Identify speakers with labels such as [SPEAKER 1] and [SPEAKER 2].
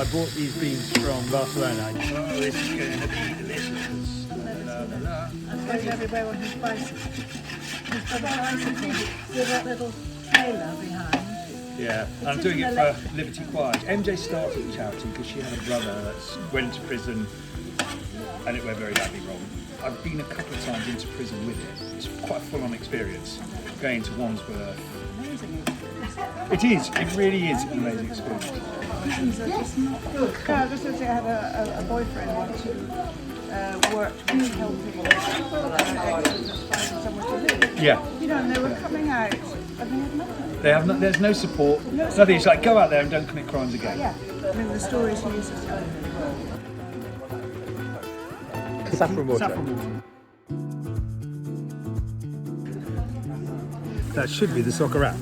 [SPEAKER 1] I bought these beans from Barcelona.
[SPEAKER 2] Oh, this is going to be delicious.
[SPEAKER 3] I suppose everywhere on his bicycle. He's got a bicycle with that little Paella behind.
[SPEAKER 2] Yeah, I'm doing it for Liberty Quiet. MJ started the charity because she had a brother that went to prison and it went very badly wrong. I've been a couple of times into prison with it. It's quite a full-on experience going to Wandsworth.
[SPEAKER 3] Amazing.
[SPEAKER 2] It is, it really is an amazing experience.
[SPEAKER 3] Things are just not good. I just said I had a boyfriend once who worked with helping extras find somewhere to live.
[SPEAKER 2] Yeah.
[SPEAKER 3] You know, and they were coming out and they had nothing.
[SPEAKER 2] They have there's no support, nothing. It's like, go out there and don't commit crimes again.
[SPEAKER 3] Yeah. I mean, the stories he used to tell.
[SPEAKER 1] Saffron water.
[SPEAKER 2] Saffron water.
[SPEAKER 1] That should be the soccer app.